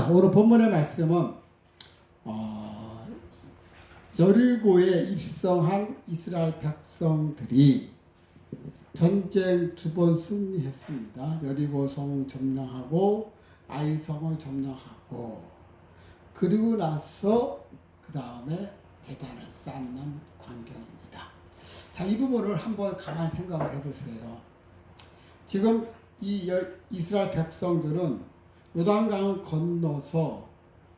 자, 오늘 본문의 말씀은 여리고에 입성한 이스라엘 백성들이 전쟁 2번 승리했습니다. 여리고성 점령하고 아이성을 점령하고 그리고 나서 그 다음에 제단을 쌓는 광경입니다. 자, 이 부분을 한번 가만히 생각을 해보세요. 지금 이 이스라엘 백성들은 요단강을 건너서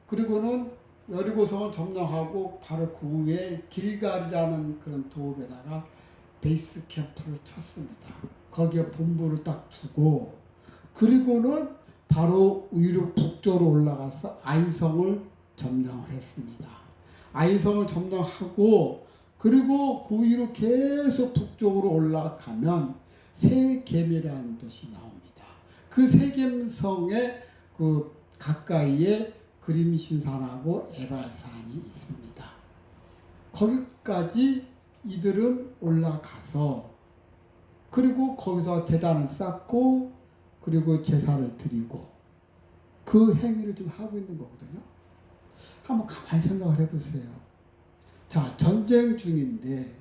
그리고는 여리고성을 점령하고 바로 그 후에 길갈이라는 그런 도읍에다가 베이스 캠프를 쳤습니다. 거기에 본부를 딱 두고 그리고는 바로 위로 북쪽으로 올라가서 아이성을 점령을 했습니다. 아이성을 점령하고 그리고 그 위로 계속 북쪽으로 올라가면 세겜이라는 도시 나옵니다. 그 세겜성의 그 가까이에 그림신산하고 에발산이 있습니다. 거기까지 이들은 올라가서 그리고 거기서 제단을 쌓고 그리고 제사를 드리고 그 행위를 지금 하고 있는 거거든요. 한번 가만히 생각을 해보세요. 자, 전쟁 중인데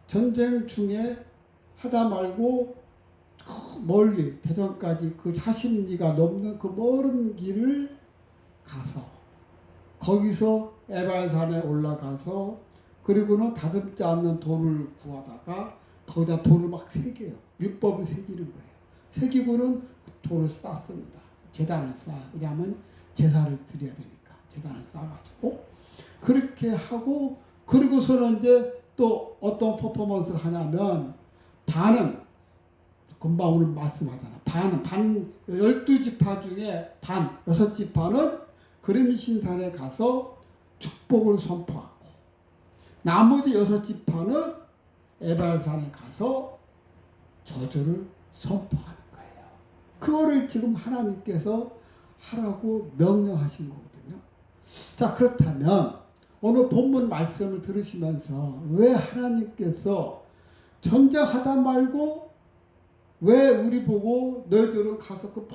전쟁 중에 하다 말고 멀리 대전까지 그 40리가 넘는 그 먼 길을 가서 거기서 에발산에 올라가서 그리고는 다듬지 않는 돌을 구하다가 거기다 돌을 막 새겨요. 율법을 새기는 거예요. 새기고는 돌을 쌓습니다. 제단을 쌓아요. 왜냐하면 제사를 드려야 되니까 제단을 쌓아가지고 그렇게 하고 그리고서는 이제 또 어떤 퍼포먼스를 하냐면 반은 금방 오늘 말씀하잖아. 반은 12지파 중에 반 6지파는 그림신산에 가서 축복을 선포하고 나머지 6지파는 에발산에 가서 저주를 선포하는 거예요. 그거를 지금 하나님께서 하라고 명령하신 거거든요. 자, 그렇다면 오늘 본문 말씀을 들으시면서 왜 하나님께서 전쟁하다 말고 왜 우리 보고 너희들은 가서 그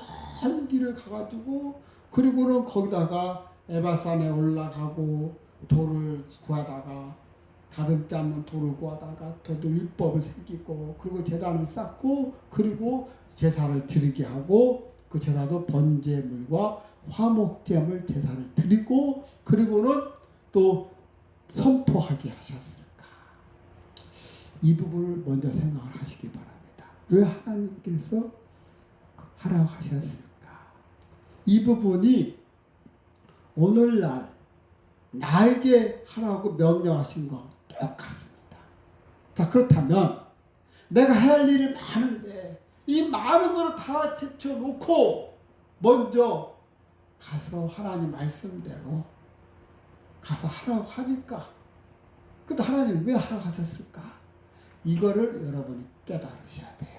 먼 길을 가가지고 그리고는 거기다가 에발산에 올라가고 돌을 구하다가 다듬지 않는 돌을 구하다가 또 율법을 새기고 그리고 제단을 쌓고 그리고 제사를 드리게 하고 그 제사도 번제물과 화목제물 제사를 드리고 그리고는 또 선포하게 하셨을까? 이 부분을 먼저 생각을 하시기 바랍니다. 왜 하나님께서 하라고 하셨을까? 이 부분이 오늘날 나에게 하라고 명령하신 거 똑같습니다. 자, 그렇다면 내가 해야 할 일이 많은데 이 많은 걸 다 제쳐놓고 먼저 가서 하나님 말씀대로 가서 하라고 하니까 근데 하나님 왜 하라고 하셨을까? 이거를 여러분이 깨달으셔야 돼요.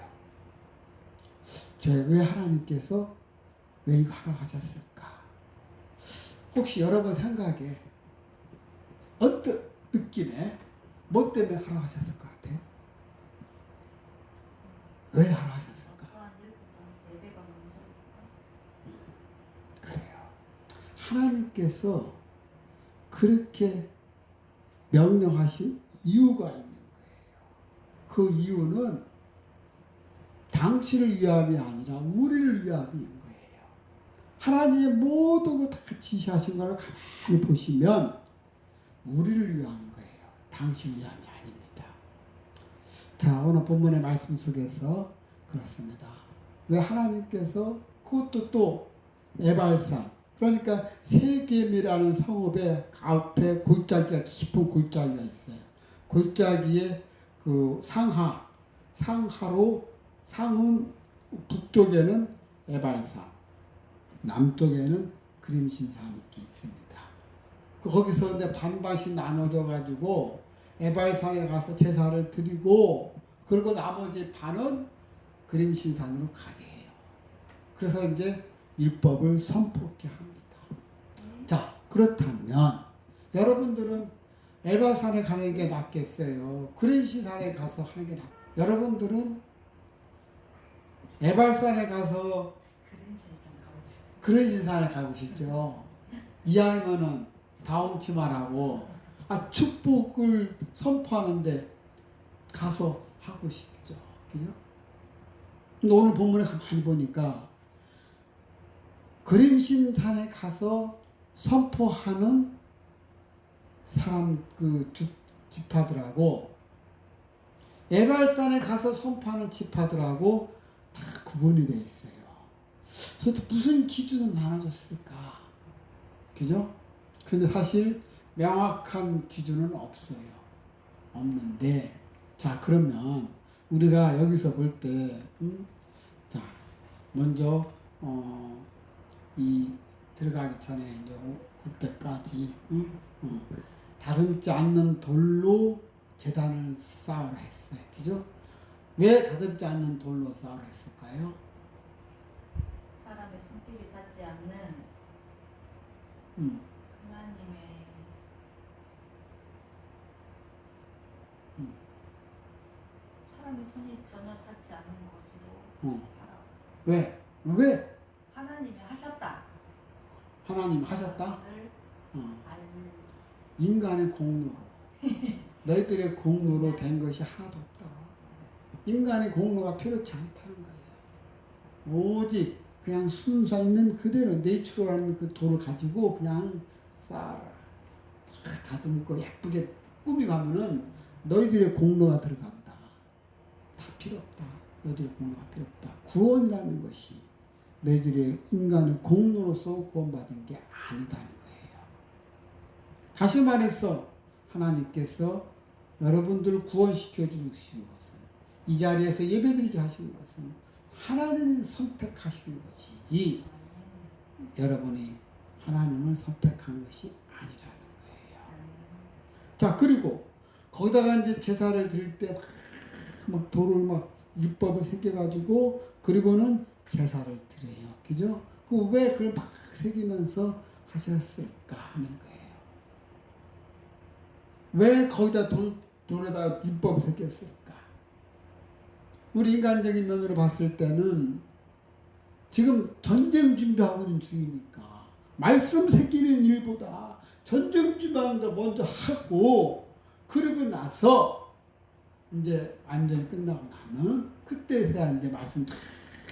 왜 하나님께서 왜 이거 하라고 하셨을까? 혹시 여러분 생각에 어떤 느낌에 뭐 때문에 하라고 하셨을 것 같아요? 왜 하라고 하셨을까? 그래요. 하나님께서 그렇게 명령하신 이유가 있는 거예요. 그 이유는 당신을 위함이 아니라 우리를 위함인 거예요. 하나님의 모든 걸 다 지시하신 걸 가만히 보시면 우리를 위한 거예요. 당신을 위함이 아닙니다. 자, 오늘 본문의 말씀 속에서 그렇습니다. 왜 하나님께서 그것도 또 에발산 그러니까 세겜이라는 성읍의 앞에 골짜기가 깊은 골짜기가 있어요. 골짜기에 그 상하로 상은 북쪽에는 에발산, 남쪽에는 그림신산이 있습니다. 거기서 이제 반반씩 나눠져 가지고 에발산에 가서 제사를 드리고 그리고 나머지 반은 그림신산으로 가게 해요. 그래서 이제 율법을 선포케 합니다. 자, 그렇다면 여러분들은 에발산에 가는 게 낫겠어요? 그림신산에 가서 하는 게 낫겠어요? 여러분들은 에발산에 가서 그런 인산에 가고 싶죠. 이왕이면은 다홍치마라고 축복을 선포하는데 가서 하고 싶죠. 그죠? 근데 오늘 본문에 가만히 보니까 그림신 산에 가서 선포하는 사람 지파들하고 에발산에 가서 선포하는 지파들하고 다 구분이 되어 있어요. 그래서 무슨 기준으로 나눠졌을까? 그죠? 근데 사실 명확한 기준은 없어요. 없는데, 자, 그러면 우리가 여기서 볼 때, 자, 먼저, 들어가기 전에 이제 올 때까지, 다듬지 않는 돌로 제단을 쌓으라 했어요. 그죠? 왜 다듬지 않는 돌로 쌓으라 했을까요? 사람의 손길이 닿지 않는 하나님의 사람의 손이 전혀 닿지 않는 것으로 바라. 왜? 왜? 하나님이 하셨다. 하나님 하셨다? 것을 알는 인간의 공로로 너희들의 공로로 된 것이 하나도 없다. 인간의 공로가 필요치 않다는 거예요. 오직 그냥 순서 있는 그대로 내추럴한 그 돌을 가지고 그냥 쌓아라. 다듬고 예쁘게 꾸미가면은 너희들의 공로가 들어간다. 다 필요 없다. 너희들의 공로가 필요 없다. 구원이라는 것이 너희들의 인간의 공로로서 구원받은 게 아니다는 거예요. 다시 말해서 하나님께서 여러분들을 구원시켜 주신 것은 이 자리에서 예배드리게 하신 것은 하나님이 선택하신 것이지 여러분이 하나님을 선택한 것이 아니라는 거예요. 자, 그리고 거기다가 이제 제사를 드릴 때 막 돌을 막 율법을 새겨가지고 그리고는 제사를 드려요. 그죠? 왜 그걸 막 새기면서 하셨을까 하는 거예요. 왜 거기다 돌에다가 율법을 새겼을까? 우리 인간적인 면으로 봤을 때는 지금 전쟁 준비하고 있는 중이니까 말씀 새기는 일보다 전쟁 준비하는 걸 먼저 하고 그러고 나서 이제 완전히 끝나고 나면 그때서야 이제 말씀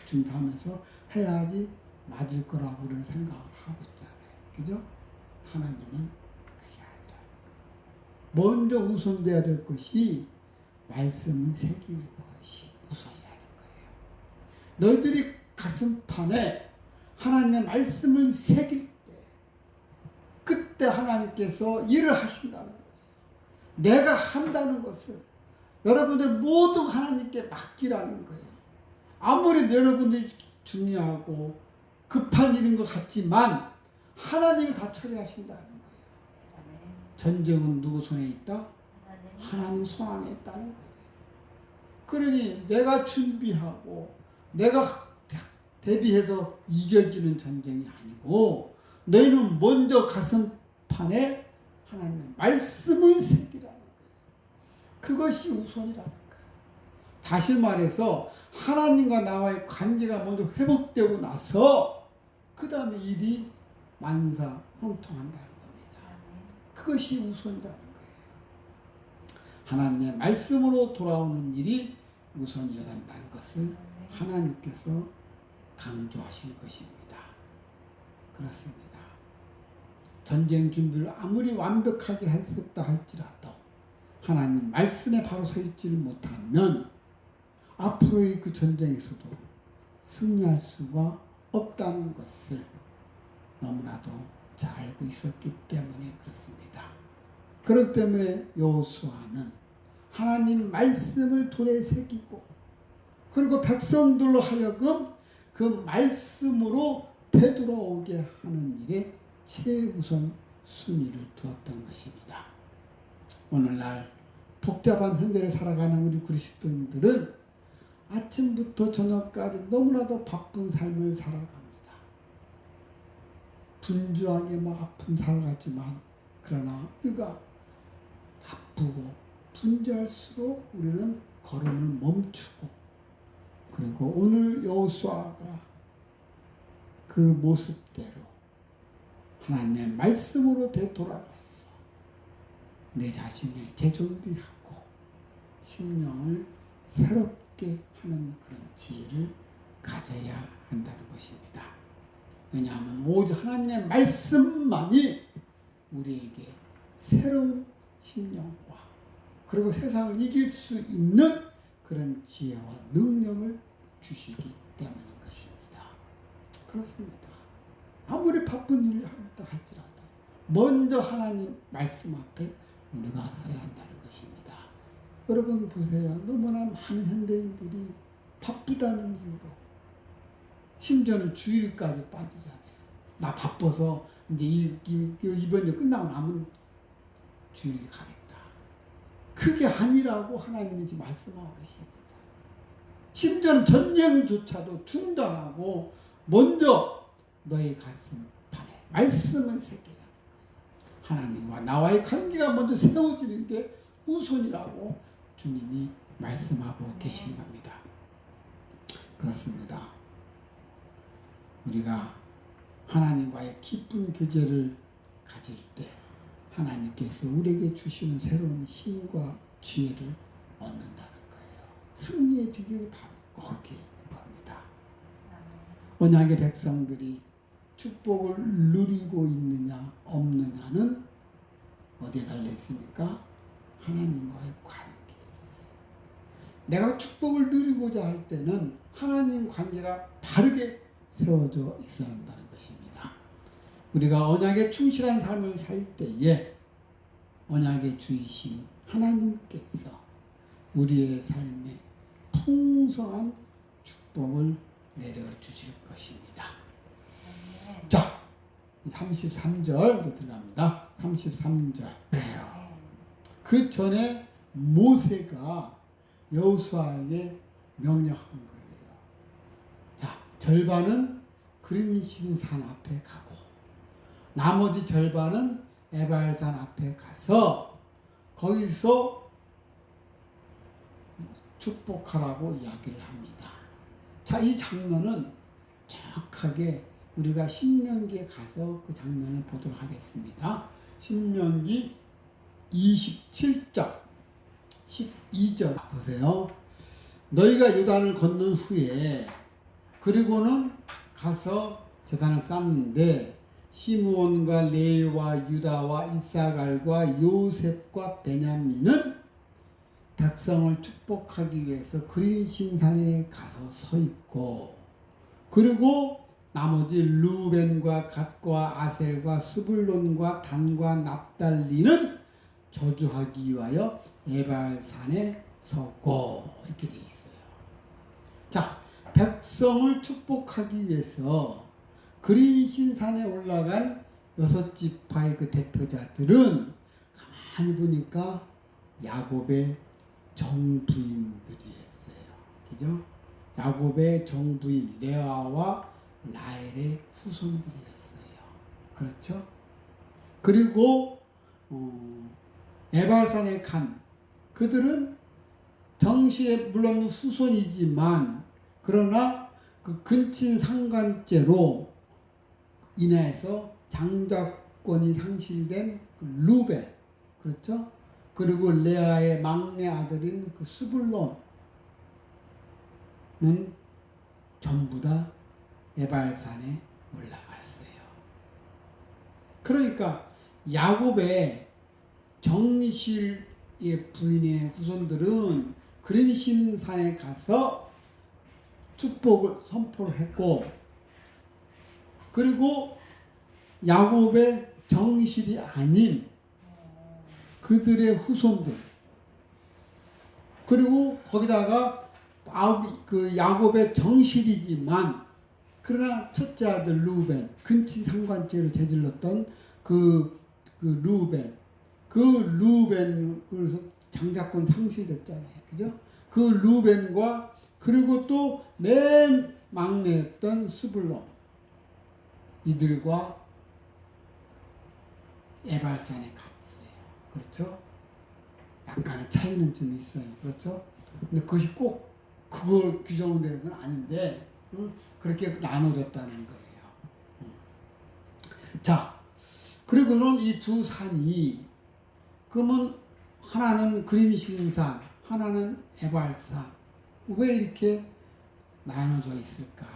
준비하면서 해야지 맞을 거라고 우리는 생각을 하고 있잖아요. 그죠? 하나님은 그게 아니라 먼저 우선돼야 될 것이 말씀을 새기는 것이 우선이라는 거예요. 너희들이 가슴판에 하나님의 말씀을 새길 때 그때 하나님께서 일을 하신다는 거예요. 내가 한다는 것을 여러분들 모두 하나님께 맡기라는 거예요. 아무리 여러분들이 중요하고 급한 일인 것 같지만 하나님이 다 처리하신다는 거예요. 전쟁은 누구 손에 있다? 하나님 손 안에 있다는 거예요. 그러니 내가 준비하고 내가 대비해서 이겨지는 전쟁이 아니고 너희는 먼저 가슴판에 하나님의 말씀을 새기라는 거예요. 그것이 우선이라는 거예요. 다시 말해서 하나님과 나와의 관계가 먼저 회복되고 나서 그 다음에 일이 만사형통한다는 겁니다. 그것이 우선이라는 거예요. 하나님의 말씀으로 돌아오는 일이 우선이어야 한다는 것을 하나님께서 강조하신 것입니다. 그렇습니다. 전쟁 준비를 아무리 완벽하게 했었다 할지라도 하나님 말씀에 바로 서 있지를 못하면 앞으로의 그 전쟁에서도 승리할 수가 없다는 것을 너무나도 잘 알고 있었기 때문에 그렇습니다. 그렇기 때문에 여호수아는 하나님 말씀을 돌에 새기고 그리고 백성들로 하여금 그 말씀으로 되돌아오게 하는 일에 최우선 순위를 두었던 것입니다. 오늘날 복잡한 현대를 살아가는 우리 그리스도인들은 아침부터 저녁까지 너무나도 바쁜 삶을 살아갑니다. 분주하게 아픈 살아가지만 그러나 우리가 바쁘고 분주할수록 우리는 걸음을 멈추고 그리고 오늘 여호수아가 그 그 모습대로 하나님의 말씀으로 되돌아가서 내 자신을 재정비하고 심령을 새롭게 하는 그런 지혜를 가져야 한다는 것입니다. 왜냐하면 오직 하나님의 말씀만이 우리에게 새로운 심령과 그리고 세상을 이길 수 있는 그런 지혜와 능력을 주시기 때문인 것입니다. 그렇습니다. 아무리 바쁜 일을 한다 할지라도 먼저 하나님 말씀 앞에 우리가 서야 한다는 것입니다. 여러분 보세요. 너무나 많은 현대인들이 바쁘다는 이유로 심지어는 주일까지 빠지잖아요. 나 바빠서 이제 이번 일 끝나고 나면 주일 가겠다. 그게 아니라고 하나님이 지금 말씀하고 계십니다. 심지어는 전쟁조차도 중단하고 먼저 너희 가슴판에 말씀을 새기라는 거예요. 하나님과 나와의 관계가 먼저 세워지는 게 우선이라고 주님이 말씀하고 계신 겁니다. 그렇습니다. 우리가 하나님과의 깊은 교제를 가질 때 하나님께서 우리에게 주시는 새로운 힘과 지혜를 얻는다는 거예요. 승리의 비결이 바로 거기에 있는 겁니다. 언약의 백성들이 축복을 누리고 있느냐 없느냐는 어디에 달려 있습니까? 하나님과의 관계에 있어요. 내가 축복을 누리고자 할 때는 하나님 관계가 바르게 세워져 있어야 한다는 것입니다. 우리가 언약에 충실한 삶을 살 때에 언약의 주이신 하나님께서 우리의 삶에 풍성한 축복을 내려주실 것입니다. 자, 33절 들어갑니다. 33절. 그 전에 모세가 여호수아에게 명령한 거예요. 자, 절반은 그림신 산 앞에 가고 나머지 절반은 에발산 앞에 가서 거기서 축복하라고 이야기를 합니다. 자, 이 장면은 정확하게 우리가 신명기에 가서 그 장면을 보도록 하겠습니다. 신명기 27장 12절 보세요. 너희가 요단을 건넌 후에 그리고는 가서 제단을 쌓는데 시므온과 레위와 유다와 이사갈과 요셉과 베냐민은 백성을 축복하기 위해서 그린신산에 가서 서 있고 그리고 나머지 루벤과 갓과 아셀과 스불론과 단과 납달리는 저주하기 위하여 에발산에 서고 이렇게 돼 있어요. 자, 백성을 축복하기 위해서 그린신산에 올라간 6지파의 그 대표자들은 가만히 보니까 야곱의 정부인들이었어요. 그죠? 야곱의 정부인 레아와 라헬의 후손들이었어요. 그렇죠? 그리고 에발산에 간 그들은 정시의 물론 후손이지만 그러나 그 근친 상관죄로 인해서 장자권이 상실된 그 루벤, 그렇죠? 그리고 레아의 막내 아들인 그 스불론은 전부 다 에발산에 올라갔어요. 그러니까 야곱의 정실의 부인의 후손들은 그린신산에 가서 축복을 선포를 했고 그리고 야곱의 정실이 아닌 그들의 후손들 그리고 거기다가 그 야곱의 정실이지만 그러나 첫째 아들 루벤 근친 상관죄로 저질렀던 그 루벤 그래서 장자권 상실됐잖아요. 그죠? 그 루벤과 그리고 또 맨 막내였던 스불론 이들과 에발산에 갔어요. 그렇죠? 약간의 차이는 좀 있어요. 그렇죠? 근데 그것이 꼭 그걸 규정되는 건 아닌데 그렇게 나눠졌다는 거예요. 그리고는 이 두 산이 그러면 하나는 그림신 산, 하나는 에발산. 왜 이렇게 나눠져 있을까?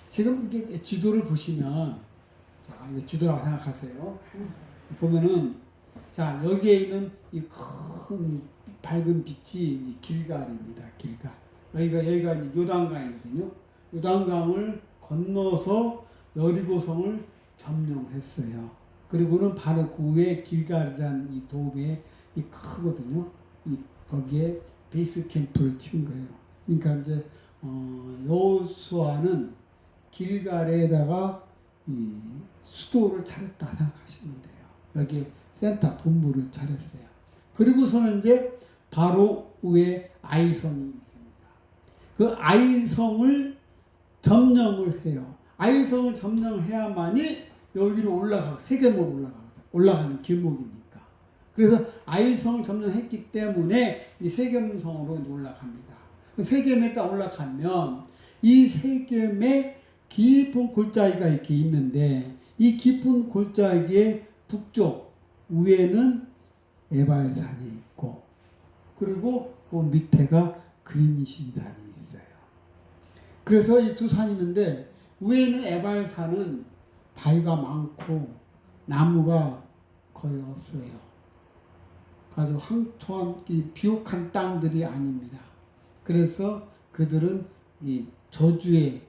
지금 이게 지도를 보시면, 자, 이거 지도라고 생각하세요. 보면은, 자, 여기에 있는 이 큰 밝은 빛이 이 길갈입니다. 길갈. 여기가 이제 요단강이거든요. 요단강을 건너서 여리고성을 점령했어요. 그리고는 바로 그 위에 길갈이라는 이 도읍에 이 크거든요. 이 거기에 베이스 캠프를 친 거예요. 그러니까 이제 여호수아는 길갈에다가 이 수도를 차렸다 생각하시면 돼요. 여기에 센터 본부를 차렸어요. 그리고서는 이제 바로 위에 아이성이 있습니다. 그 아이성을 점령을 해요. 아이성을 점령해야만이 여기로 세겜으로 올라가는 길목이니까. 그래서 아이성을 점령했기 때문에 이 세겜성으로 올라갑니다. 세겜에 딱 올라가면 이 세겜에 깊은 골짜기가 이렇게 있는데 이 깊은 골짜기의 북쪽 위에는 에발산이 있고 그리고 그 밑에가 그림신산이 있어요. 그래서 이 두 산이 있는데 위에는 에발산은 바위가 많고 나무가 거의 없어요. 아주 황토한 이 비옥한 땅들이 아닙니다. 그래서 그들은 이 저주의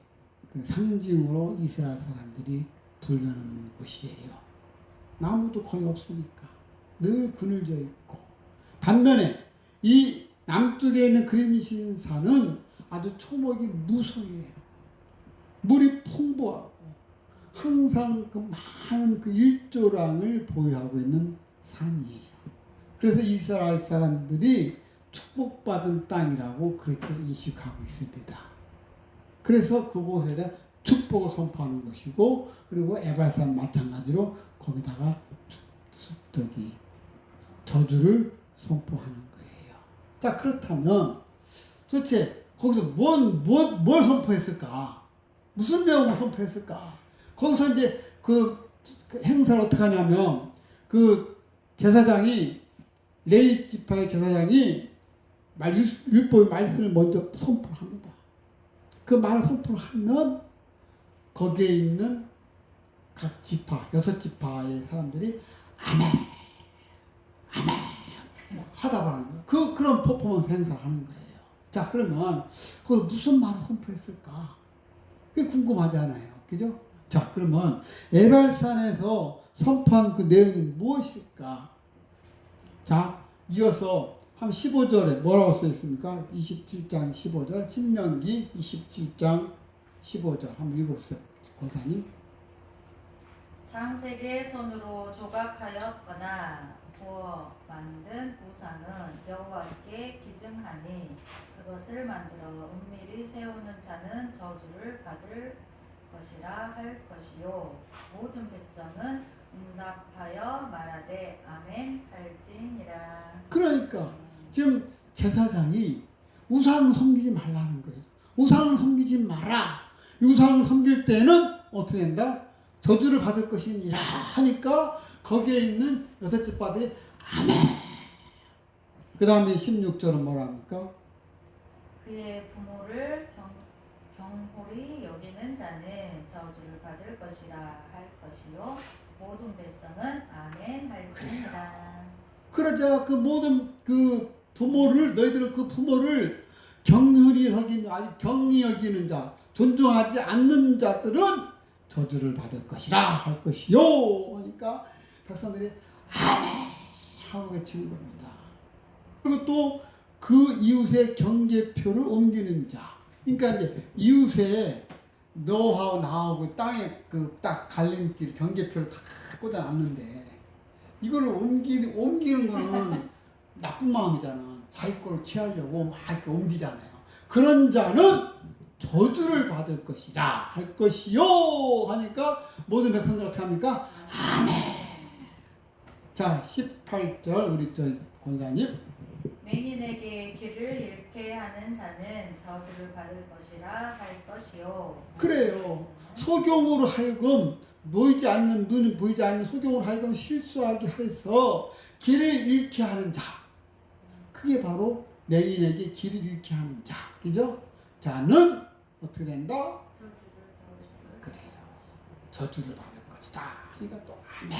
그 상징으로 이스라엘 사람들이 부르는 곳이에요. 나무도 거의 없으니까 늘 그늘져 있고 반면에 이 남쪽에 있는 그림신 산은 아주 초목이 무성해요. 물이 풍부하고 항상 그 많은 그 일조량을 보유하고 있는 산이에요. 그래서 이스라엘 사람들이 축복받은 땅이라고 그렇게 인식하고 있습니다. 그래서 그곳에 대한 축복을 선포하는 것이고 그리고 에발산 마찬가지로 거기다가 저주를 선포하는 거예요. 자 그렇다면 도대체 거기서 뭘 선포했을까? 무슨 내용을 선포했을까? 거기서 이제 그 행사를 어떻게 하냐면 그 제사장이 레위 지파의 제사장이 율법의 말씀을 먼저 선포를 합니다. 그 말을 선포를 하면 거기에 있는 각 지파, 6지파의 사람들이 아멘, 아멘 하다 말하는 거예요. 그런 퍼포먼스 행사를 하는 거예요. 자, 그러면 거기서 무슨 말을 선포했을까? 그게 궁금하잖아요. 그죠? 자, 그러면 에발산에서 선포한 그 내용이 무엇일까? 자, 이어서 한 15절에 뭐라고 써 있습니까? 27장 15절, 신명기 27장 15절. 한번 읽어보세요. 권사님. 장색의 손으로 조각하였거나 구워 만든 우상은 여호와께 기증하니 그것을 만들어 은밀히 세우는 자는 저주를 받을 것이라 할 것이요 모든 백성은 응답하여 말하되 아멘 할지니라. 그러니까 지금 제사장이 우상 섬기지 말라는 거예요. 우상을 섬기지 마라. 우상을 섬길 때는 어떻게 된다? 저주를 받을 것이니라 하니까 거기에 있는 6지파들이 아멘. 그 다음에 16절은 뭐라 합니까? 그의 부모를 경홀히 여기는 자는 저주를 받을 것이라 할 것이요 모든 백성은 아멘 할지니라. 그러자 그 모든 그 부모를 너희들은 그 부모를 경휼히 여기는 아니 경히 여기는 자 존중하지 않는 자들은 저주를 받을 것이라 할 것이요 하니까 백성들이 아멘 하고 외치는 겁니다. 그리고 또 그 이웃의 경계표를 옮기는 자 그러니까 이제 이웃에 너하고 나하고 땅에 그 딱 갈림길 경계표를 다 꽂아놨는데 이걸 옮기는 거는 나쁜 마음이잖아. 자기 거를 취하려고 막 이렇게 옮기잖아요. 그런 자는 저주를 받을 것이라 할 것이요 하니까 모든 백성들 어떻게 합니까? 아멘. 자 18절 우리 저 권사님. 맹인에게 길을 잃게 하는 자는 저주를 받을 것이라 할 것이요. 그래요. 소경으로 하여금 보이지 않는 눈이 보이지 않는 소경을 하여금 실수하게 해서 길을 잃게 하는 자. 그게 바로 맹인에게 길을 잃게 하는 자. 그죠? 자는 어떻게 된다? 그래요. 저주를 받을 것이다. 그러니까 또 아멘.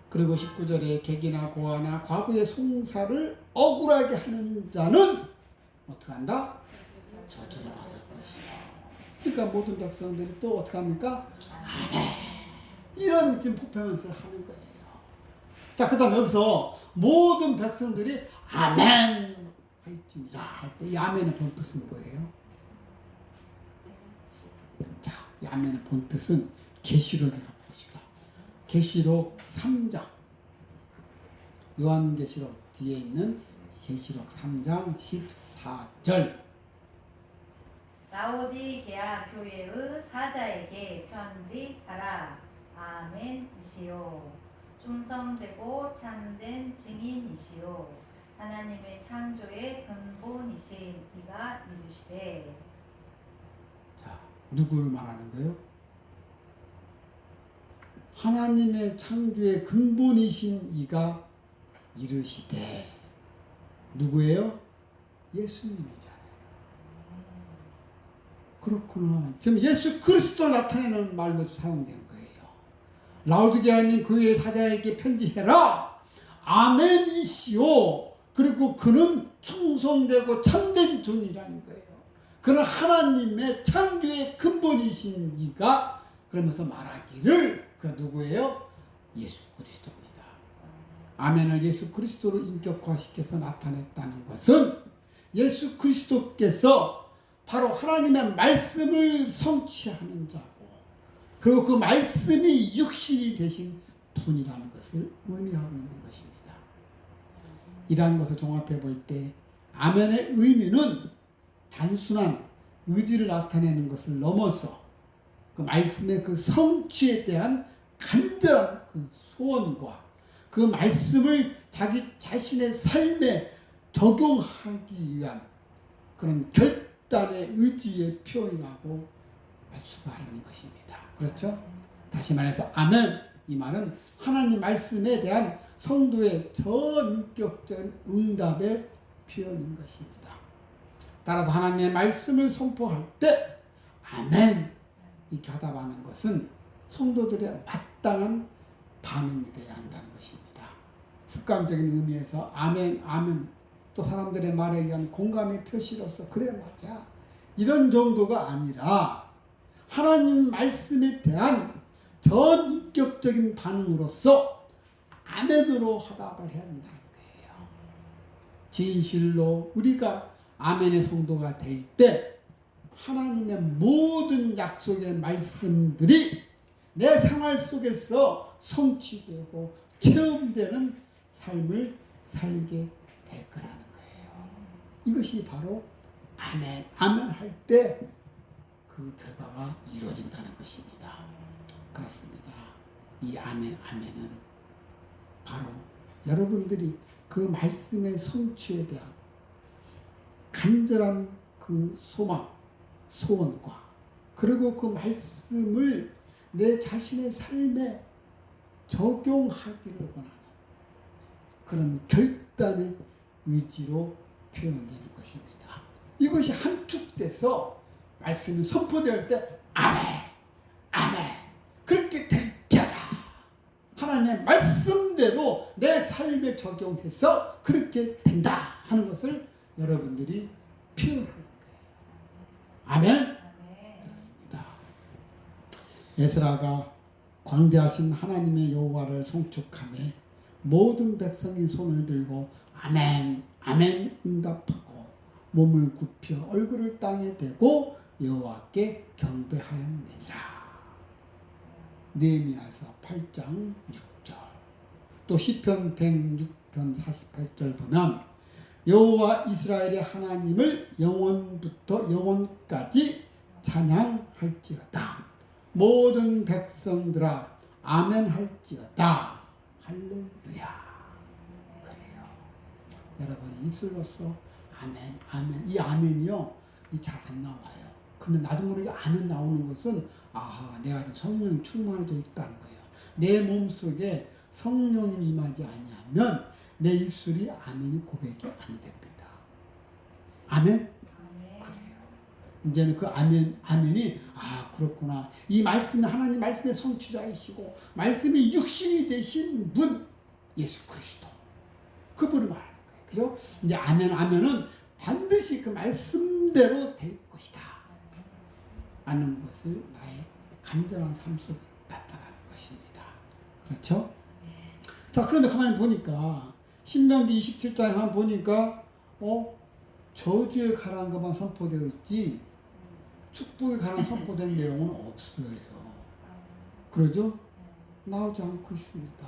그리고 19절에 객이나 고아나 과부의 송사를 억울하게 하는 자는 어떻게 한다? 저주를 받을 것이요. 그러니까 모든 백성들이 또 어떻게 합니까? 아멘. 이런 지금 퍼포먼스를 하는 거예요. 자, 그 다음에 여기서 모든 백성들이 아멘 할지니라 할 때 이 아멘의 본뜻은 뭐예요? 자, 이 아멘의 본뜻은 계시록에 가봅시다. 계시록 3장. 요한계시록 뒤에 있는 계시록 3장 14절. 라오디게아 교회의 사자에게 편지하라. 아멘이시요. 충성되고 참된 증인이시요. 하나님의 창조의 근본이신 이가 이르시되. 자, 누구를 말하는 거예요? 하나님의 창조의 근본이신 이가 이르시되. 누구예요? 예수님이잖아요. 그렇구나. 지금 예수 그리스도를 나타내는 말로 사용된 거예요. 라오디게아인 교회의 사자에게 편지해라. 아멘이시오. 그리고 그는 충성되고 참된 존이라는 거예요. 그는 하나님의 창조의 근본이신 이가 그러면서 말하기를 그 누구예요? 예수 그리스도입니다. 아멘을 예수 그리스도로 인격화시켜서 나타냈다는 것은 예수 그리스도께서 바로 하나님의 말씀을 성취하는 자고 그리고 그 말씀이 육신이 되신 분이라는 것을 의미하고 있는 것입니다. 이러한 것을 종합해 볼 때 아멘의 의미는 단순한 의지를 나타내는 것을 넘어서 그 말씀의 그 성취에 대한 간절한 그 소원과 그 말씀을 자기 자신의 삶에 적용하기 위한 그런 결단의 의지의 표현이라고 할 수가 있는 것입니다. 그렇죠? 다시 말해서 아멘 이 말은 하나님 말씀에 대한 성도의 전인격적인 응답의 표현인 것입니다. 따라서 하나님의 말씀을 선포할 때 아멘 이렇게 하답하는 것은 성도들의 마땅한 반응이 되어야 한다는 것입니다. 습관적인 의미에서 아멘 아멘 또 사람들의 말에 의한 공감의 표시로서 그래 맞아 이런 정도가 아니라 하나님 말씀에 대한 전인격적인 반응으로서 아멘으로 화답을 해야 한다는 거예요. 진실로 우리가 아멘의 성도가 될 때 하나님의 모든 약속의 말씀들이 내 생활 속에서 성취되고 체험되는 삶을 살게 될 거라는 거예요. 이것이 바로 아멘, 아멘 할 때 그 결과가 이루어진다는 것입니다. 그렇습니다. 이 아멘, 아멘은 바로 여러분들이 그 말씀의 성취에 대한 간절한 그 소망, 소원과 그리고 그 말씀을 내 자신의 삶에 적용하기를 원하는 그런 결단의 의지로 표현되는 것입니다. 이것이 함축돼서 말씀이 선포될 때 아멘, 아멘 그렇게 될 자다. 하나님의 말씀대로 내 삶에 적용해서 그렇게 된다 하는 것을 여러분들이 표현하는 거예요. 아멘? 그렇습니다. 에스라가 광대하신 하나님의 여호와를 송축하며 모든 백성이 손을 들고 아멘, 아멘 응답하고 몸을 굽혀 얼굴을 땅에 대고 여호와께 경배하였느니라. 느헤미야서 8장 6절. 또 시편 106편 48절 보면 여호와 이스라엘의 하나님을 영원부터 영원까지 찬양할지어다. 모든 백성들아 아멘 할지어다. 할렐루야. 그래요. 여러분의 입술로서 아멘, 아멘. 이 아멘이요, 이 잘 안 나와요. 근데 나도 모르게 아멘 나오는 것은 아하 내가 지금 성령이 충만해져 있다는 거예요. 내 몸속에 성령이 임하지 아니하면 내 입술이 아멘이 고백이 안 됩니다. 아멘? 아멘. 그래요. 이제는 그 아멘이 그렇구나. 이 말씀이 하나님 말씀의 성취자이시고 말씀이 육신이 되신 분 예수 그리스도 그분을 말하는 거예요. 그죠? 이제 아멘은 반드시 그 말씀대로 될 것이다. 라는 것을 나의 간절한 삶 속에 나타나는 것입니다. 그렇죠? 자, 그런데 가만히 보니까 신명기 27장에 한번 보니까 저주에 관한 것만 선포되어 있지 축복에 관한 선포된 내용은 없어요. 그러죠? 나오지 않고 있습니다.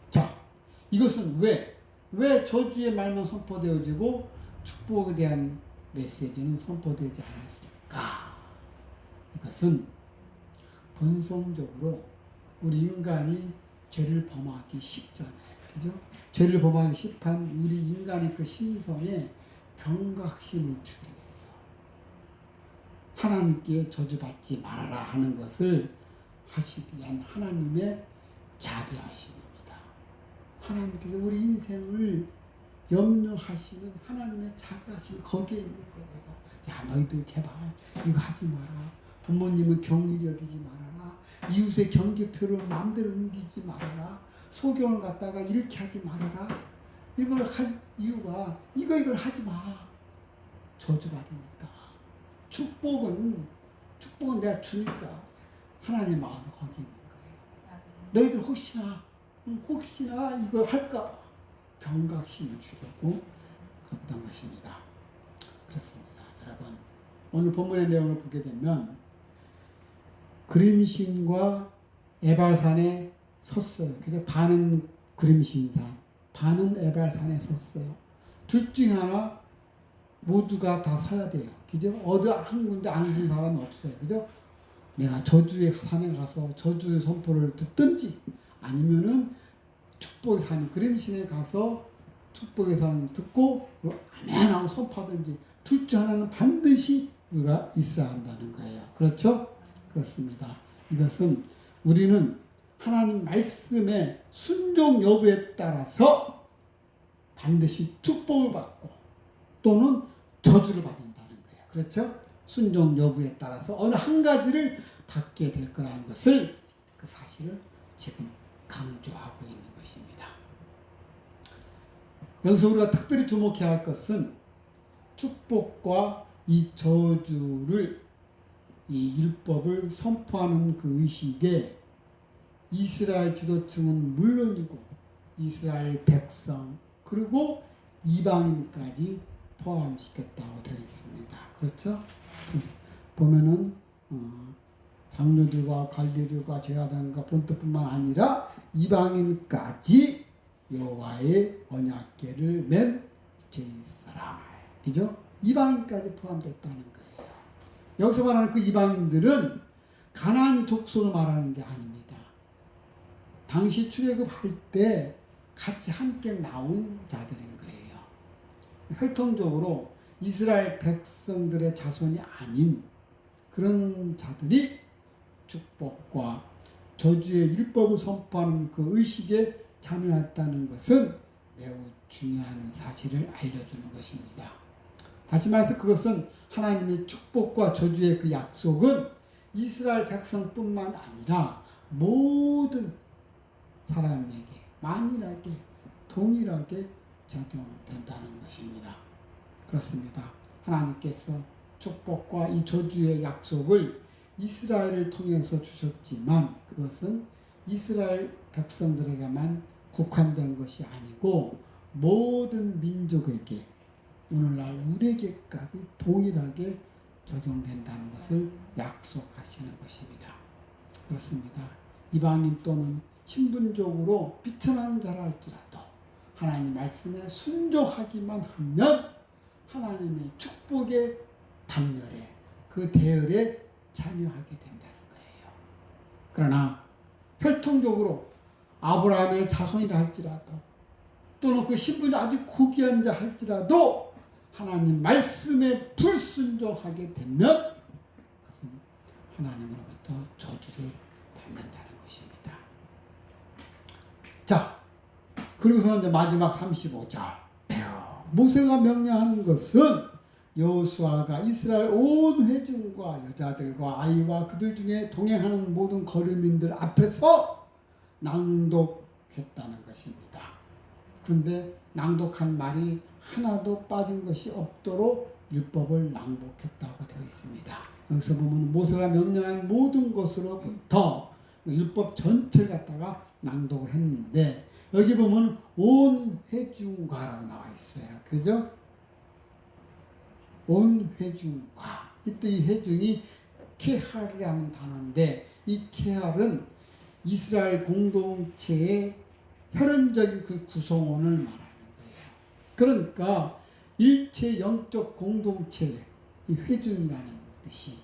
자, 이것은 왜 저주의 말만 선포되어지고 축복에 대한 메시지는 선포되지 않았을까? 이것은 본성적으로 우리 인간이 죄를 범하기 쉽잖아요. 그죠? 죄를 범하기 쉽한 우리 인간의 그 신성에 경각심을 주기 위해서 하나님께 저주받지 말아라 하는 것을 하시기 위한 하나님의 자비하심입니다. 하나님께서 우리 인생을 염려하시는 하나님의 자비하심이 거기에 있는 거예요. 야, 너희들 제발 이거 하지 마라. 부모님은 경일이 여기지 말아라. 이웃의 경계표를 마음대로 옮기지 말아라. 소경을 갖다가 이렇게 하지 말아라. 이걸 할 이유가 이걸 하지 마. 저주받으니까. 축복은 내가 주니까 하나님의 마음이 거기 있는 거예요. 너희들 혹시나 이거 할까 경각심을 주려고 그랬던 것입니다. 그렇습니다. 여러분 오늘 본문의 내용을 보게 되면 그림신과 에발산에 섰어요. 그래서 반은 그림신산, 반은 에발산에 섰어요. 둘 중에 하나 모두가 다 서야 돼요. 그죠? 어디 한 군데 안 쓴 사람이 없어요. 그죠? 내가 저주의 산에 가서 저주의 선포를 듣든지 아니면은 축복의 산, 그림신에 가서 축복의 산을 듣고 아멘 하고 선포하든지 둘 중 하나는 반드시 우리가 있어야 한다는 거예요. 그렇죠? 그렇습니다. 이것은 우리는 하나님 말씀의 순종 여부에 따라서 반드시 축복을 받고 또는 저주를 받는다는 거예요. 그렇죠? 순종 여부에 따라서 어느 한 가지를 받게 될 거라는 것을 그 사실을 지금 강조하고 있는 것입니다. 여기서 우리가 특별히 주목해야 할 것은 축복과 이 저주를 이 율법을 선포하는 그 의식에 이스라엘 지도층은 물론이고 이스라엘 백성 그리고 이방인까지 포함시켰다고 되어 있습니다. 그렇죠? 보면은 장로들과 관리들과 제사장과 본토뿐만 아니라 이방인까지 여호와의 언약궤를 맨 제사람, 그죠? 이방인까지 포함됐다는 거예요. 여기서 말하는 그 이방인들은 가나안 족속을 말하는 게 아닙니다. 당시 출애굽할 때 같이 함께 나온 자들인 거예요. 혈통적으로 이스라엘 백성들의 자손이 아닌 그런 자들이 축복과 저주의 율법을 선포하는 그 의식에 참여했다는 것은 매우 중요한 사실을 알려주는 것입니다. 다시 말해서 그것은 하나님의 축복과 저주의 그 약속은 이스라엘 백성뿐만 아니라 모든 사람에게 만일하게 동일하게 적용된다는 것입니다. 그렇습니다. 하나님께서 축복과 이 저주의 약속을 이스라엘을 통해서 주셨지만 그것은 이스라엘 백성들에게만 국한된 것이 아니고 모든 민족에게 오늘날 우리에게까지 동일하게 적용된다는 것을 약속하시는 것입니다. 그렇습니다. 이방인 또는 신분적으로 비천한 자라 할지라도 하나님 말씀에 순종하기만 하면 하나님의 축복의 단열에 그 대열에 참여하게 된다는 거예요. 그러나 혈통적으로 아브라함의 자손이라 할지라도 또는 그 신분이 아주 고귀한 자 할지라도 하나님 말씀에 불순종하게 되면 그것은 하나님으로부터 저주를 받는다는 것입니다. 자, 그리고서 이제 마지막 35절. 모세가 명령한 것은 여호수아가 이스라엘 온 회중과 여자들과 아이와 그들 중에 동행하는 모든 거류민들 앞에서 낭독했다는 것입니다. 근데 낭독한 말이 하나도 빠진 것이 없도록 율법을 낭독했다고 되어 있습니다. 여기서 보면 모세가 명령한 모든 것으로부터 율법 전체를 갖다가 낭독을 했는데 여기 보면 온 회중과라고 나와 있어요. 그죠? 온 회중과. 이때 이 회중이 케할이라는 단어인데 이 케할은 이스라엘 공동체의 혈연적인 그 구성원을 말하는 거예요. 그러니까 일체 영적 공동체, 이 회중이라는 뜻이.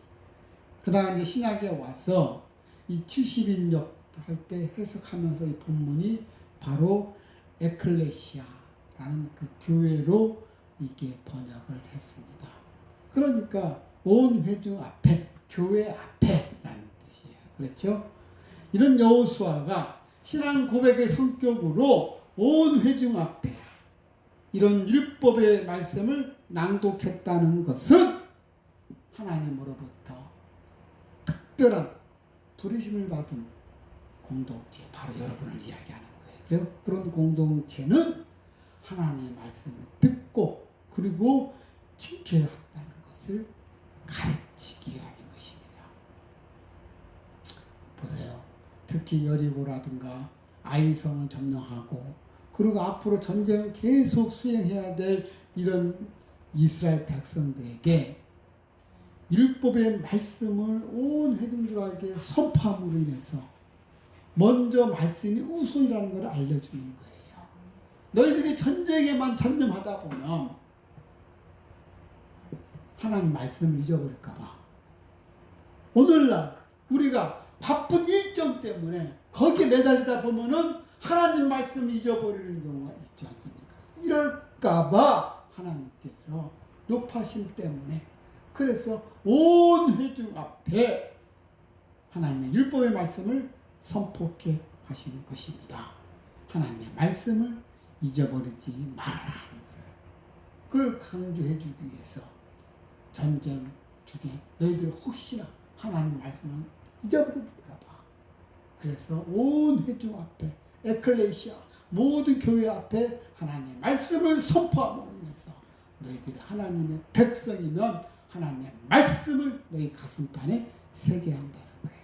그 다음에 이제 신약에 와서 이 70인역 할 때 해석하면서 이 본문이 바로 에클레시아라는 그 교회로 이게 번역을 했습니다. 그러니까 온 회중 앞에, 교회 앞에라는 뜻이에요. 그렇죠? 이런 여호수아가 신앙 고백의 성격으로 온 회중 앞에 이런 율법의 말씀을 낭독했다는 것은 하나님으로부터 특별한 부르심을 받은 공동체, 바로 여러분을 이야기하는 거예요. 그래서 그런 공동체는 하나님의 말씀을 듣고 그리고 지켜야 한다는 것을 가르치기 위한 것입니다. 보세요. 특히 여리고라든가 아이성을 점령하고 그리고 앞으로 전쟁을 계속 수행해야 될 이런 이스라엘 백성들에게 율법의 말씀을 온 회중들에게 선포함으로 인해서 먼저 말씀이 우선이라는 걸 알려주는 거예요. 너희들이 전쟁에만 전념하다 보면 하나님 말씀을 잊어버릴까 봐. 오늘날 우리가 바쁜 일정 때문에 거기에 매달리다 보면은 하나님 말씀을 잊어버리는 경우가 있지 않습니까? 이럴까 봐 하나님께서 높아심 때문에 그래서 온 회중 앞에 하나님의 율법의 말씀을 선포케 하시는 것입니다. 하나님의 말씀을 잊어버리지 말아라 하는 거예요. 그걸 강조해 주기 위해서 전쟁 중에 너희들 혹시나 하나님 말씀을 잊어버릴까 봐. 그래서 온 회중 앞에 에클레시아 모든 교회 앞에 하나님의 말씀을 선포함으로 인해서 너희들이 하나님의 백성이면 하나님의 말씀을 너희 가슴판에 새겨야 한다는 거예요.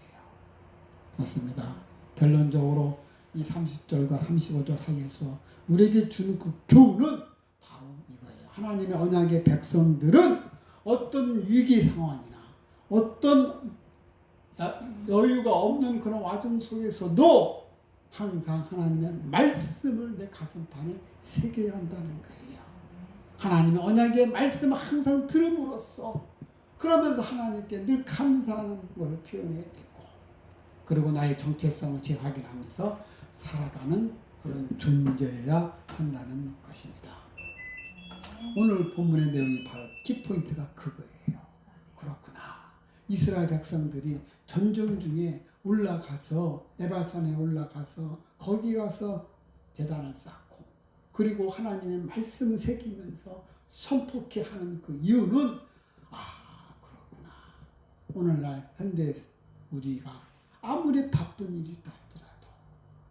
그렇습니다. 결론적으로 이 30절과 35절 사이에서 우리에게 주는 그 교훈은 바로 이거예요. 하나님의 언약의 백성들은 어떤 위기 상황이나 어떤 여유가 없는 그런 와중 속에서도 항상 하나님의 말씀을 내 가슴판에 새겨야 한다는 거예요. 하나님의 언약의 말씀을 항상 들음으로써 그러면서 하나님께 늘 감사하는 걸 표현해야 되고 그리고 나의 정체성을 재확인하면서 살아가는 그런 존재여야 한다는 것입니다. 오늘 본문의 내용이 바로 키포인트가 그거예요. 그렇구나. 이스라엘 백성들이 전쟁 중에 올라가서 에발산에 올라가서 거기 가서 제단을 쌓고 그리고 하나님의 말씀을 새기면서 선포케 하는 그 이유는 그렇구나. 오늘날 현대 우리가 아무리 바쁜 일이 있다 할지라도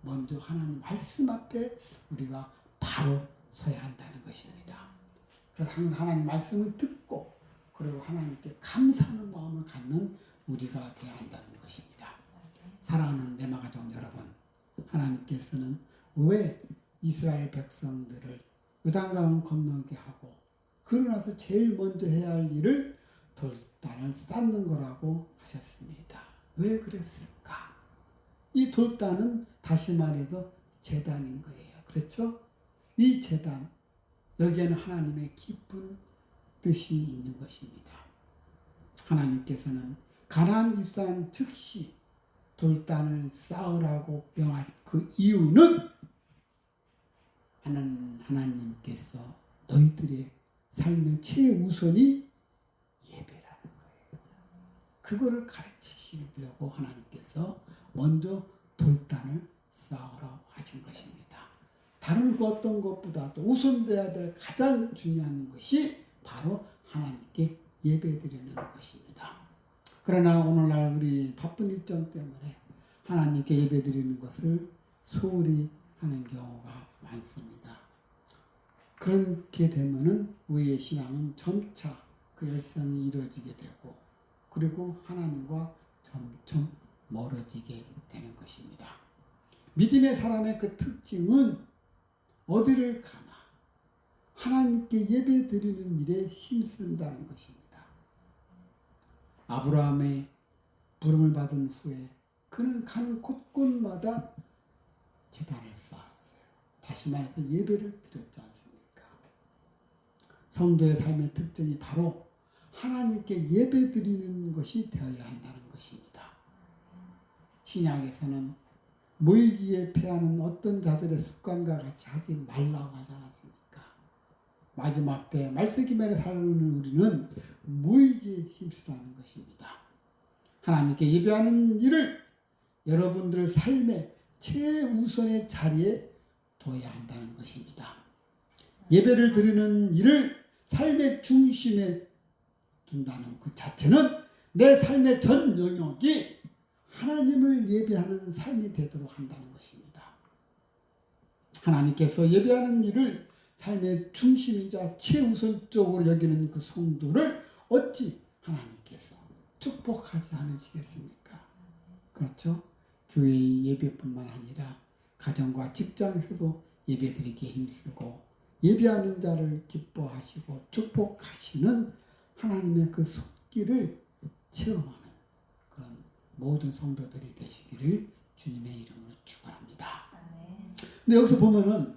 먼저 하나님 말씀 앞에 우리가 바로 서야 한다는 것입니다. 그래서 항상 하나님 말씀을 듣고 그리고 하나님께 감사하는 마음을 갖는 우리가 되어야 한다는 것입니다. 사랑하는 레마가족 여러분, 하나님께서는 왜 이스라엘 백성들을 요단강을 건너게 하고 그러고 나서 제일 먼저 해야 할 일을 돌단을 쌓는 거라고 하셨습니다. 왜 그랬을까? 이 돌단은 다시 말해서 제단인 거예요. 그렇죠? 이 제단, 여기에는 하나님의 깊은 뜻이 있는 것입니다. 하나님께서는 가나안 입산 즉시 돌단을 쌓으라고 명한 그 이유는 하나님께서 너희들의 삶의 최우선이 예배라는 거예요. 그거를 가르치시려고 하나님께서 먼저 돌단을 쌓으라고 하신 것입니다. 다른 그 어떤 것보다도 우선돼야 될 가장 중요한 것이 바로 하나님께 예배드리는 것입니다. 그러나 오늘날 우리 바쁜 일정 때문에 하나님께 예배드리는 것을 소홀히 하는 경우가 많습니다. 그렇게 되면은 우리의 신앙은 점차 그 열성이 이루어지게 되고 그리고 하나님과 점점 멀어지게 되는 것입니다. 믿음의 사람의 그 특징은 어디를 가나 하나님께 예배드리는 일에 힘쓴다는 것입니다. 아브라함의 부름을 받은 후에 그는 가는 곳곳마다 제단을 쌓았어요. 다시 말해서 예배를 드렸지 않습니까? 성도의 삶의 특징이 바로 하나님께 예배드리는 것이 되어야 한다는 것입니다. 신약에서는 모이기에 패하는 어떤 자들의 습관과 같이 하지 말라고 하지 않았습니까? 마지막 때 말세기만에 사는 우리는 모이기에 힘쓰라는 것입니다. 하나님께 예배하는 일을 여러분들 삶의 최우선의 자리에 둬야 한다는 것입니다. 예배를 드리는 일을 삶의 중심에 둔다는 그 자체는 내 삶의 전 영역이 하나님을 예배하는 삶이 되도록 한다는 것입니다. 하나님께서 예배하는 일을 삶의 중심이자 최우선적으로 여기는 그 성도를 어찌 하나님께서 축복하지 않으시겠습니까? 그렇죠? 교회의 예배뿐만 아니라 가정과 직장에서도 예배드리기에 힘쓰고 예배하는 자를 기뻐하시고 축복하시는 하나님의 그 손길을 체험하는 그런 모든 성도들이 되시기를 주님의 이름으로 축원합니다. 근데 여기서 보면은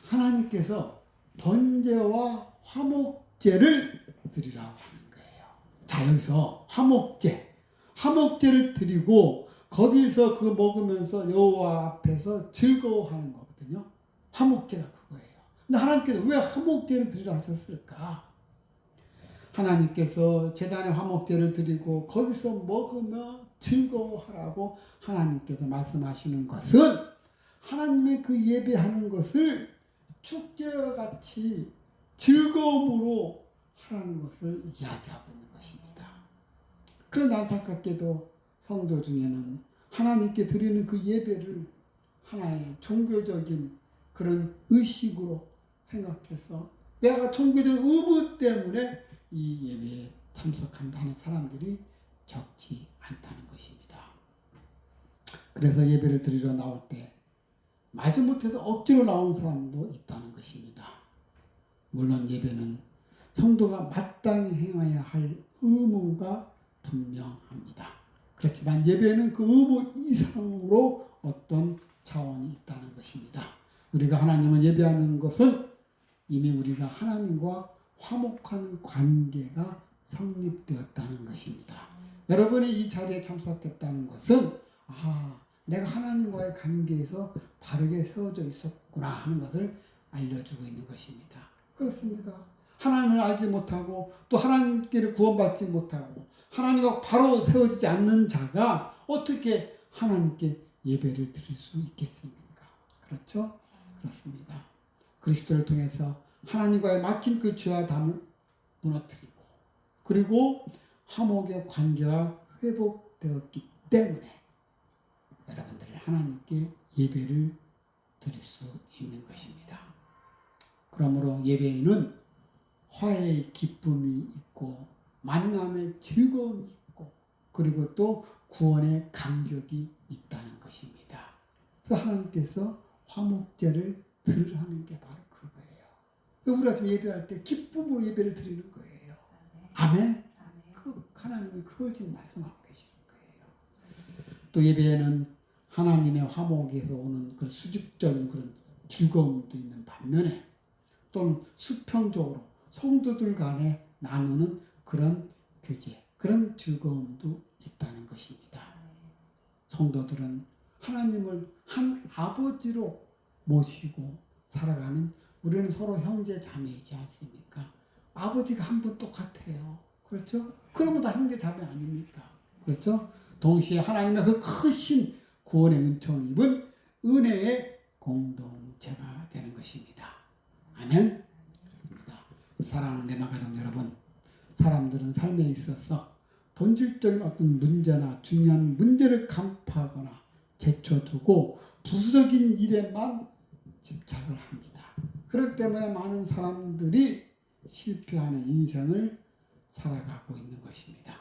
하나님께서 번제와 화목제를 드리라고 하는 거예요. 자, 여기서 화목제를 드리고 거기서 그 먹으면서 여호와 앞에서 즐거워하는 거거든요. 화목제가 그거예요. 근데 하나님께서 왜 화목제를 드리라 하셨을까? 하나님께서 제단에 화목제를 드리고 거기서 먹으며 즐거워하라고 하나님께서 말씀하시는 것은 하나님의 그 예배하는 것을 축제와 같이 즐거움으로 하라는 것을 이야기하고 있는 것입니다. 그런데 안타깝게도 성도 중에는 하나님께 드리는 그 예배를 하나의 종교적인 그런 의식으로 생각해서 내가 종교적 의무 때문에 이 예배에 참석한다는 사람들이 적지 않다는 것입니다. 그래서 예배를 드리러 나올 때 마지못해서 억지로 나온 사람도 있다는 것입니다. 물론 예배는 성도가 마땅히 행해야 할 의무가 분명합니다. 그렇지만 예배는 그 의무 이상으로 어떤 차원이 있다는 것입니다. 우리가 하나님을 예배하는 것은 이미 우리가 하나님과 화목한 관계가 성립되었다는 것입니다. 여러분이 이 자리에 참석했다는 것은 내가 하나님과의 관계에서 바르게 세워져 있었구나 하는 것을 알려주고 있는 것입니다. 그렇습니다. 하나님을 알지 못하고 또 하나님께를 구원받지 못하고 하나님과 바로 세워지지 않는 자가 어떻게 하나님께 예배를 드릴 수 있겠습니까? 그렇죠? 그렇습니다. 그리스도를 통해서 하나님과의 막힌 그 죄와 담을 무너뜨리고 그리고 화목의 관계가 회복되었기 때문에 여러분들이 하나님께 예배를 드릴 수 있는 것입니다. 그러므로 예배에는 화해의 기쁨이 있고 만남의 즐거움이 있고 그리고 또 구원의 감격이 있다는 것입니다. 그래서 하나님께서 화목제를 드리라는 게 바로 그거예요. 우리가 지금 예배할 때 기쁨으로 예배를 드리는 거예요. 아멘. 그 하나님이 그걸 지금 말씀하고 계시는 거예요. 또 예배에는 하나님의 화목에서 오는 그 수직적인 그런 즐거움도 있는 반면에 또는 수평적으로 성도들 간에 나누는 그런 교제, 그런 즐거움도 있다는 것입니다. 성도들은 하나님을 한 아버지로 모시고 살아가는 우리는 서로 형제 자매이지 않습니까? 아버지가 한 분 똑같아요. 그렇죠? 그러면 다 형제 자매 아닙니까? 그렇죠? 동시에 하나님의 그 크신 구원의 은총을 입은 은혜의 공동체가 되는 것입니다. 아멘. 그렇습니다. 사랑하는 레마 가족 여러분, 사람들은 삶에 있어서 본질적인 어떤 문제나 중요한 문제를 간파하거나 제쳐두고 부수적인 일에만 집착을 합니다. 그렇기 때문에 많은 사람들이 실패하는 인생을 살아가고 있는 것입니다.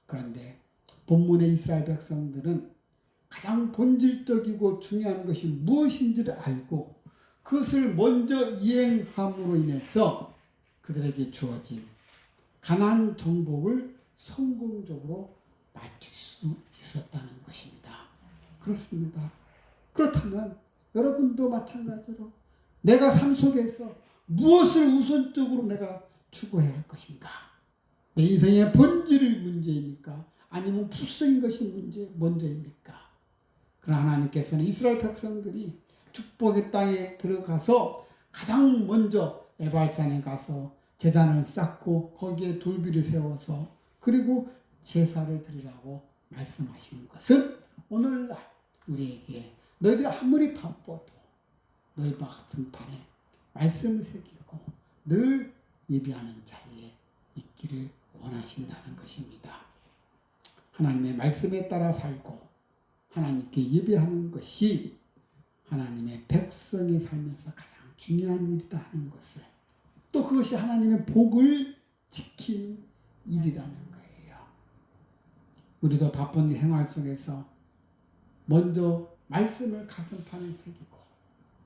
그런데 본문의 이스라엘 백성들은 가장 본질적이고 중요한 것이 무엇인지를 알고 그것을 먼저 이행함으로 인해서 그들에게 주어진 가나안 정복을 성공적으로 마칠 수 있었다는 것입니다. 그렇습니다. 그렇다면 여러분도 마찬가지로 내가 삶 속에서 무엇을 우선적으로 내가 추구해야 할 것인가? 내 인생의 본질이 문제입니까? 아니면 부수적인 것이 먼저입니까? 그러나 하나님께서는 이스라엘 백성들이 축복의 땅에 들어가서 가장 먼저 에발산에 가서 제단을 쌓고 거기에 돌비를 세워서 그리고 제사를 드리라고 말씀하신 것은 오늘날 우리에게 너희들이 아무리 바빠도 너희와 같은 판에 말씀을 새기고 늘 예배하는 자리에 있기를 원하신다는 것입니다. 하나님의 말씀에 따라 살고 하나님께 예배하는 것이 하나님의 백성의 삶에서 가장 중요한 일이다 하는 것을, 또 그것이 하나님의 복을 지키는 일이라는 거예요. 우리도 바쁜 생활 속에서 먼저 말씀을 가슴판에 새기고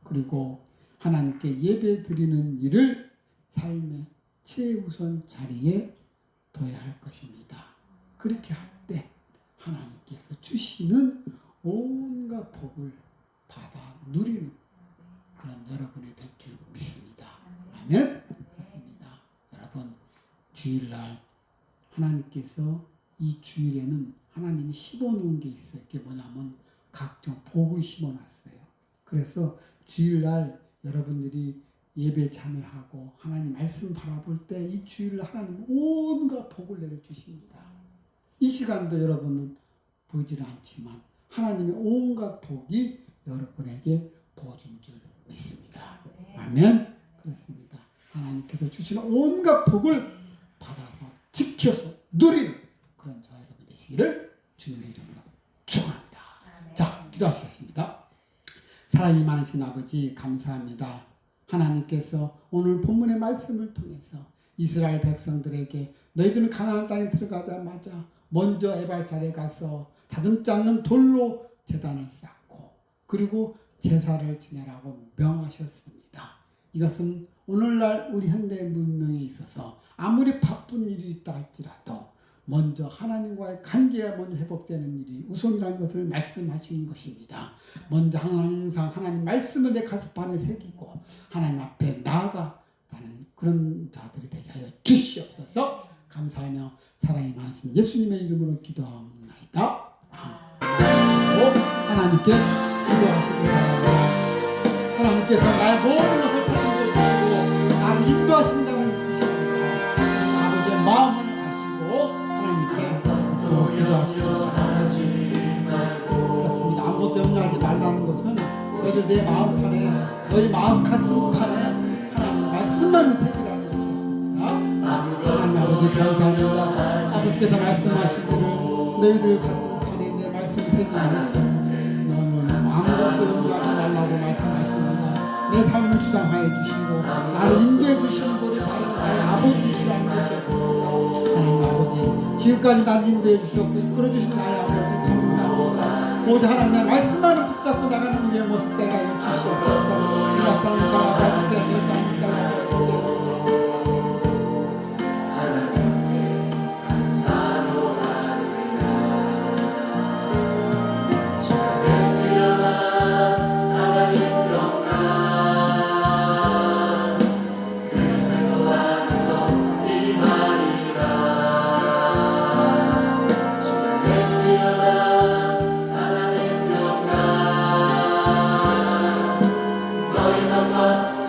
그리고 하나님께 예배 드리는 일을 삶의 최우선 자리에 둬야 할 것입니다. 그렇게 할 때 하나님께서 주시는 온갖 복을 받아 누리는 그런 여러분이 될 줄 믿습니다. 아멘. 그렇습니다. 여러분, 주일날 하나님께서 이 주일에는 하나님이 심어놓은 게 있어요. 그게 뭐냐면 각종 복을 심어놨어요. 그래서 주일날 여러분들이 예배 참여하고 하나님 말씀 바라볼 때 이 주일날 하나님 온갖 복을 내려주십니다. 이 시간도 여러분은 보이지는 않지만 하나님의 온갖 복이 여러분에게 부어준 줄 믿습니다. 아멘. 그렇습니다. 하나님께서 주시는 온갖 복을 받아서 지켜서 누리는 그런 저와 여러분 되시기를 주님의 이름으로 축원합니다. 자, 기도하시겠습니다. 사랑이 많으신 아버지 감사합니다. 하나님께서 오늘 본문의 말씀을 통해서 이스라엘 백성들에게 너희들은 가나안 땅에 들어가자마자 먼저 에발산에 가서 다듬지 않는 돌로 제단을 쌓고 그리고 제사를 지내라고 명하셨습니다. 이것은 오늘날 우리 현대 문명에 있어서 아무리 바쁜 일이 있다 할지라도 먼저 하나님과의 관계가 먼저 회복되는 일이 우선이라는 것을 말씀하시는 것입니다. 먼저 항상 하나님 말씀을 내 가슴판에 새기고 하나님 앞에 나아가는 그런 자들이 되게 하여 주시옵소서. 감사하며 사랑이 많으신 예수님의 이름으로 기도하옵나이다. 하나님께 기도하시기 바랍니다. 하나님께서 나의 모든 것을 책임져 주시고 나를 인도하신다는 뜻입니다. 아버지의 마음을 그렇습니다. 아무것도 염려하지 말라는 것은 너희들 내 마음판에 너희 마음 가슴판에 하나님 말씀만 새기라는 것이었습니다. 하나님 아버지 감사합니다. 아버지께서 말씀하시기를 너희들 가슴판에 내 말씀 새기면서 너는 아무것도 염려하지 말라고 말씀하십니다. 내 삶을 주장하여 주시고 나를 인도해 주시는 분이 바로 나의 아버지시라는 것이었습니다. 하나님 아버지, 지금까지 나를 인도해 주셨고 이끌어 주신 나의 아버지 감사합니다. 오직 하나님의 말씀만을 붙잡고 나가는 우리의 모습 때가 주시옵소서. 이와 사랑과 아버지 때문에 사랑과 아버지 때문에 너희 맘과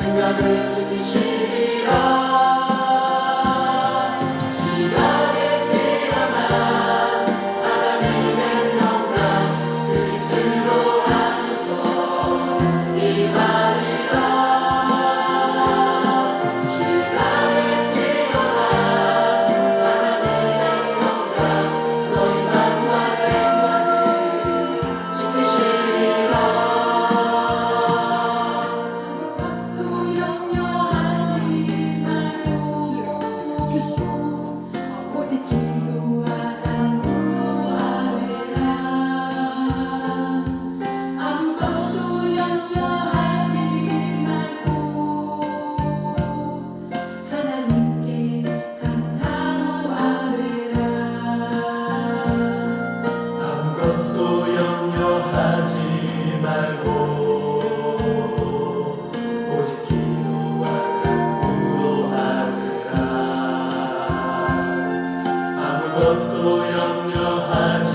또 염려하지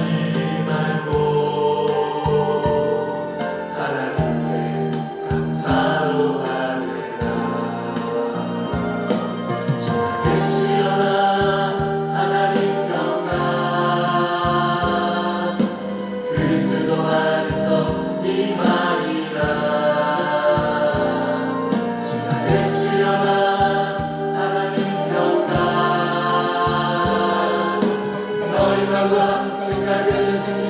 말고 하나님께 감사로 하느라. 신나게 뛰어나 하나님 평강 그리스도 안에서 임하리라. 신나게 뛰어나 하나님 평강 너희가 생각을 지니